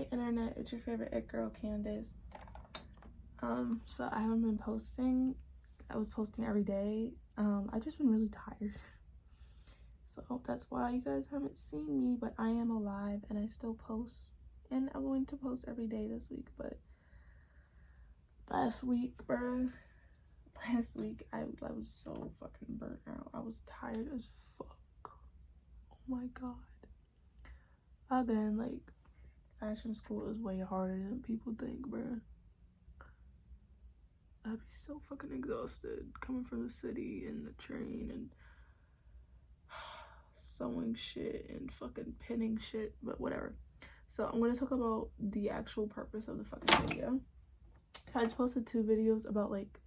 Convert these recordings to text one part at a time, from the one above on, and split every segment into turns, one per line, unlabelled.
Hey internet, it's your favorite it girl, Candace. So I haven't been posting. I was posting every day. I've just been really tired. So that's why you guys haven't seen me, but I am alive and I still post. And I'm going to post every day this week, but last week I was so fucking burnt out. I was tired as fuck. Oh my god. Again, like, fashion school is way harder than people think, bruh. I'd be so fucking exhausted coming from the city and the train and sewing shit and fucking pinning shit, but whatever. So I'm gonna talk about the actual purpose of the fucking video. So I just posted 2 videos about like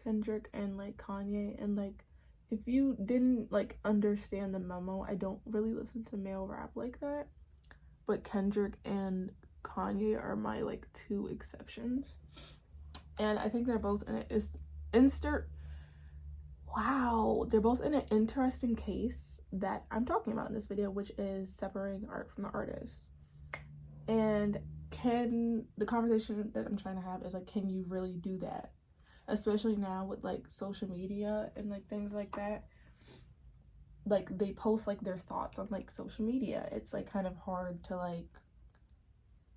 Kendrick and like Kanye, and like if you didn't like understand the memo, I don't really listen to male rap like that, but Kendrick and Kanye are my like 2 exceptions, and I think they're both in it they're both in an interesting case that I'm talking about in this video, which is separating art from the artist. And the conversation that I'm trying to have is like, can you really do that, especially now with like social media and like things like that? Like they post like their thoughts on like social media. It's like kind of hard to like,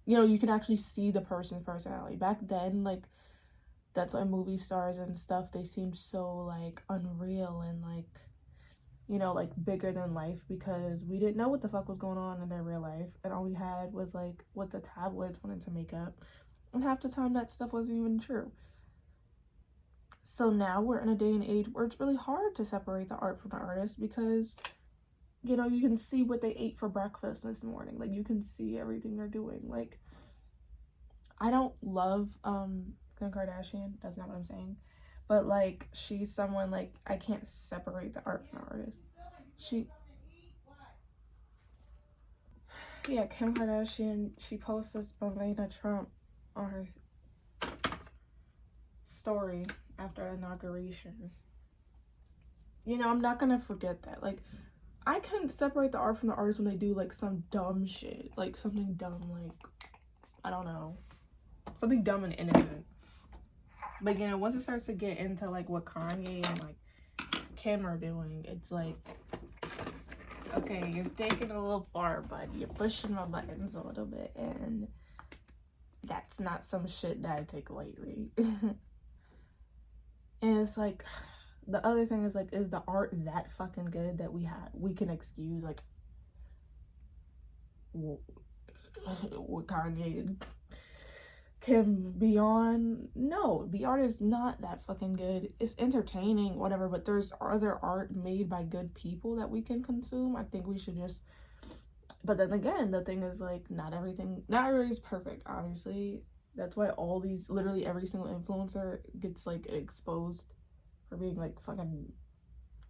you know, you can actually see the person's personality. Back then, like, that's why movie stars and stuff, they seem so like unreal and like, you know, like bigger than life, because we didn't know what the fuck was going on in their real life, and all we had was like what the tabloids wanted to make up, and half the time that stuff wasn't even true. So now we're in a day and age where it's really hard to separate the art from the artist, because, you know, you can see what they ate for breakfast this morning. Like, you can see everything they're doing. Like, I don't love Kim Kardashian, that's not what I'm saying, but like, she's someone like I can't separate the art from the artist. Kim Kardashian, she posts this Melania Trump on her story after inauguration. You know, I'm not gonna forget that. Like, I can separate the art from the artist when they do like some dumb shit, like something dumb, like, I don't know, something dumb and innocent. But, you know, once it starts to get into like what Kanye and like Kim are doing, it's like, okay, you're taking it a little far, bud. You're pushing my buttons a little bit, and that's not some shit that I take lightly. And it's like, the other thing is like, is the art that fucking good that we can excuse like what Kanye and Kim be on? No, the art is not that fucking good. It's entertaining, whatever, but there's other art made by good people that we can consume. I think we should just, but then again, the thing is like, not everybody's perfect, obviously. That's why all these, literally every single influencer gets like exposed for being like fucking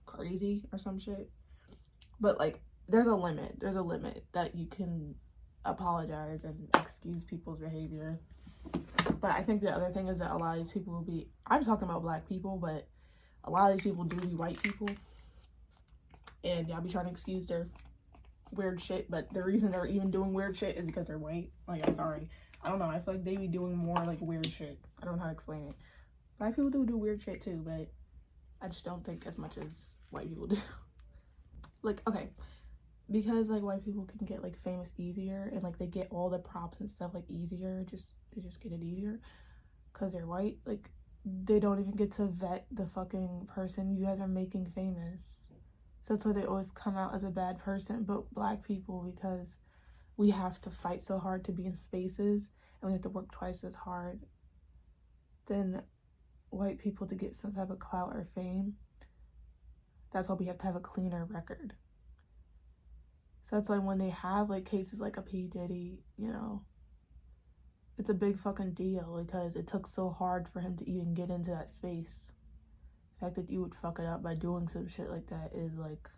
crazy or some shit. But like, there's a limit that you can apologize and excuse people's behavior. But I think the other thing is that a lot of these people will be, I'm talking about black people, but a lot of these people do be white people, and y'all be trying to excuse their weird shit, but the reason they're even doing weird shit is because they're white. Like, I'm sorry, I don't know, I feel like they be doing more like weird shit. I don't know how to explain it. Black people do weird shit too, but I just don't think as much as white people do. Like, okay, because like white people can get like famous easier, and like they get all the props and stuff like easier, they just get it easier because they're white. Like, they don't even get to vet the fucking person you guys are making famous, so that's why they always come out as a bad person. But black people, because we have to fight so hard to be in spaces, and we have to work twice as hard than white people to get some type of clout or fame, that's why we have to have a cleaner record. So that's why when they have like cases like a P. Diddy, you know, it's a big fucking deal, because it took so hard for him to even get into that space. The fact that you would fuck it up by doing some shit like that is like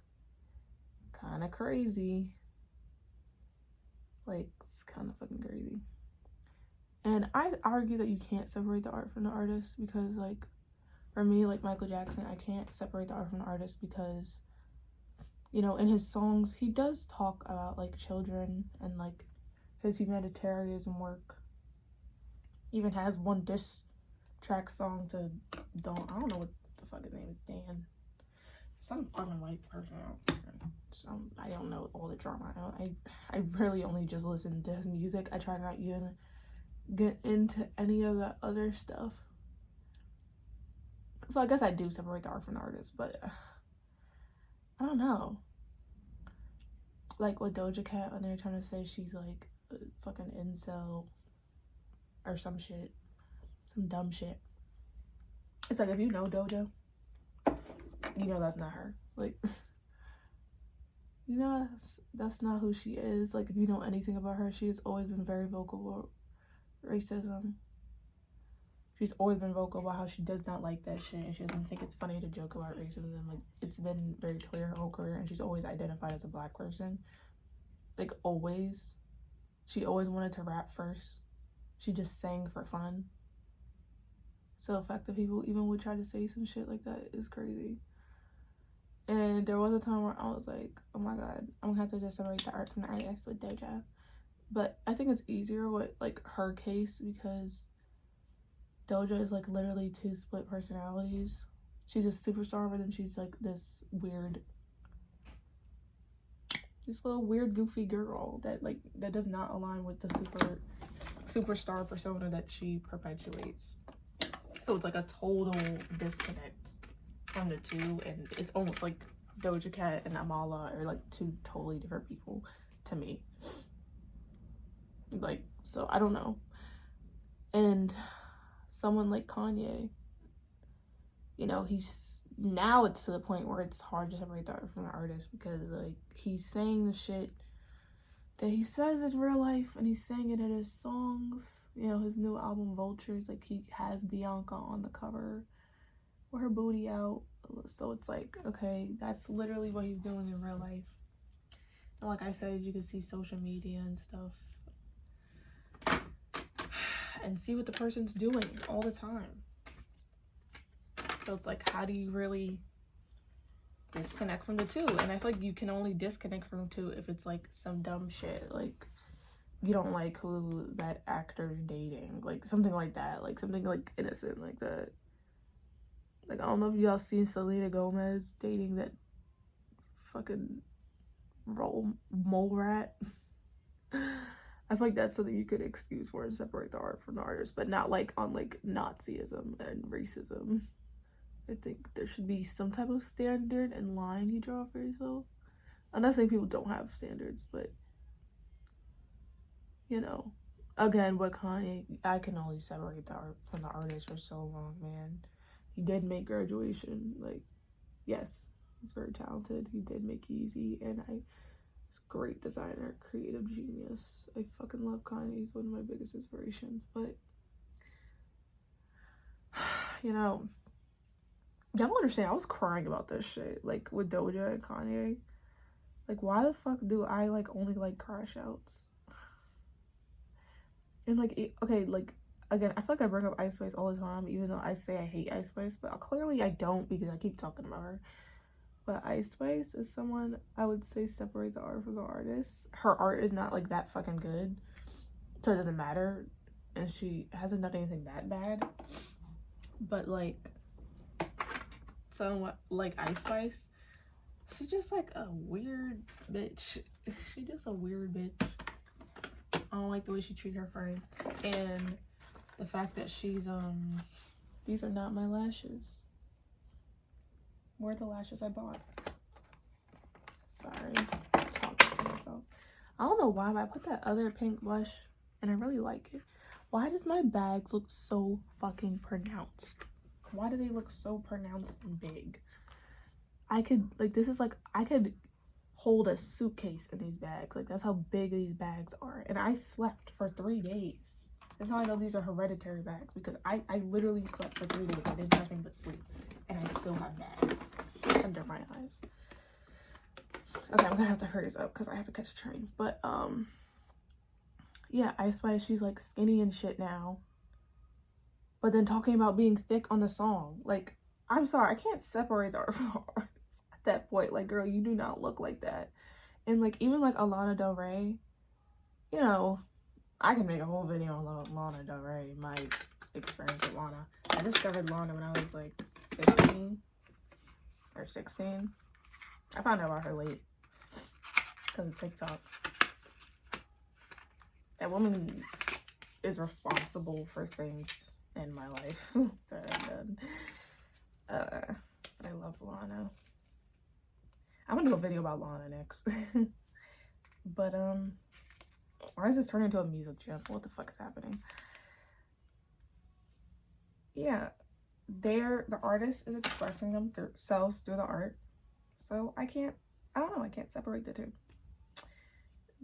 kind of crazy. Like, it's kind of fucking crazy. And I argue that you can't separate the art from the artist, because like, for me, like Michael Jackson, I can't separate the art from the artist, because, you know, in his songs, he does talk about like children and like his humanitarianism work. Even has one diss track song to I don't know what the fuck his name is, Dan. Some fucking white person. I don't know all the drama. I really only just listen to his music. I try not even get into any of that other stuff. So I guess I do separate the art from the artist, but I don't know. Like with Doja Cat on there trying to say she's like a fucking incel or some shit. Some dumb shit. It's like, if you know Doja, you know that's not her. Like, you know that's not who she is. Like, if you know anything about her, she has always been very vocal about racism. She's always been vocal about how she does not like that shit, and she doesn't think it's funny to joke about racism. Like, it's been very clear her whole career, and she's always identified as a black person. Like, always. She always wanted to rap first. She just sang for fun. So the fact that people even would try to say some shit like that is crazy. And there was a time where I was like, oh my god, I'm gonna have to just separate the art from the artist with Doja. But I think it's easier with like her case because Doja is like literally two split personalities. She's a superstar, but then she's like this little weird goofy girl that does not align with the superstar persona that she perpetuates. So it's like a total disconnect from the two, and it's almost like Doja Cat and Amala are like two totally different people to me. Like, so I don't know. And someone like Kanye, you know, now it's to the point where it's hard to separate the art from the artist because like he's saying the shit that he says in real life and he's saying it in his songs. You know, his new album Vultures, like he has Bianca on the cover with her booty out. So it's like, okay, that's literally what he's doing in real life. And like I said, you can see social media and stuff and see what the person's doing all the time. So it's like, how do you really disconnect from the two? And I feel like you can only disconnect from the two if it's like some dumb shit, like you don't like who that actor's dating, like something like that, like something like innocent like that. Like, I don't know if y'all seen Selena Gomez dating that fucking mole rat. I feel like that's something you could excuse for and separate the art from the artist, but not like on like Nazism and racism. I think there should be some type of standard and line you draw for yourself. I'm not saying people don't have standards, but you know, again, with Kanye, I can only separate the art from the artist for so long, man. He did make Graduation. Like, yes, he's very talented. He did make Yeezy, and he's a great designer, creative genius. I fucking love Kanye. He's one of my biggest inspirations. But, you know, y'all understand, I was crying about this shit, like, with Doja and Kanye. Like, why the fuck do I, like, only like crash outs? And, like, okay, like, again, I feel like I bring up Ice Spice all the time, even though I say I hate Ice Spice, but clearly I don't because I keep talking about her. But Ice Spice is someone I would say separate the art from the artist. Her art is not, like, that fucking good, so it doesn't matter, and she hasn't done anything that bad. But, like, someone like Ice Spice, she's just, like, a weird bitch. She's just a weird bitch. I don't like the way she treats her friends, and the fact that she's, these are not my lashes. Where are the lashes I bought? Sorry, I'm talking to myself. I don't know why, but I put that other pink blush, and I really like it. Why does my bags look so fucking pronounced? Why do they look so pronounced and big? I could, like, this is like, I could hold a suitcase in these bags. Like, that's how big these bags are. And I slept for 3 days. That's how I know these are hereditary bags, because I literally slept for 3 days. I did nothing but sleep, and I still have bags under my eyes. Okay, I'm gonna have to hurry this up because I have to catch a train. But yeah, Ice Spice, she's like skinny and shit now, but then talking about being thick on the song. Like, I'm sorry, I can't separate the art from the artist at that point. Like, girl, you do not look like that. And like, even like Alana Del Rey, you know, I can make a whole video on Lana Del Rey, my experience with Lana. I discovered Lana when I was like 15 or 16. I found out about her late because of TikTok. That woman is responsible for things in my life that I've done. I love Lana. I'm gonna do a video about Lana next. But why is this turning into a music channel? What the fuck is happening? Yeah, the artist is expressing themselves through the art. So I don't know, I can't separate the two.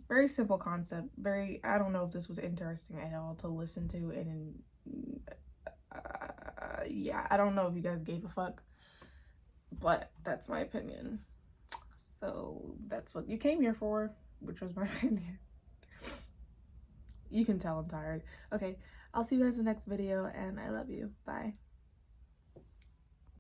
Very simple concept. I don't know if this was interesting at all to listen to, and yeah, I don't know if you guys gave a fuck, but that's my opinion. So that's what you came here for, which was my opinion. You can tell I'm tired. Okay, I'll see you guys in the next video, and I love you. Bye.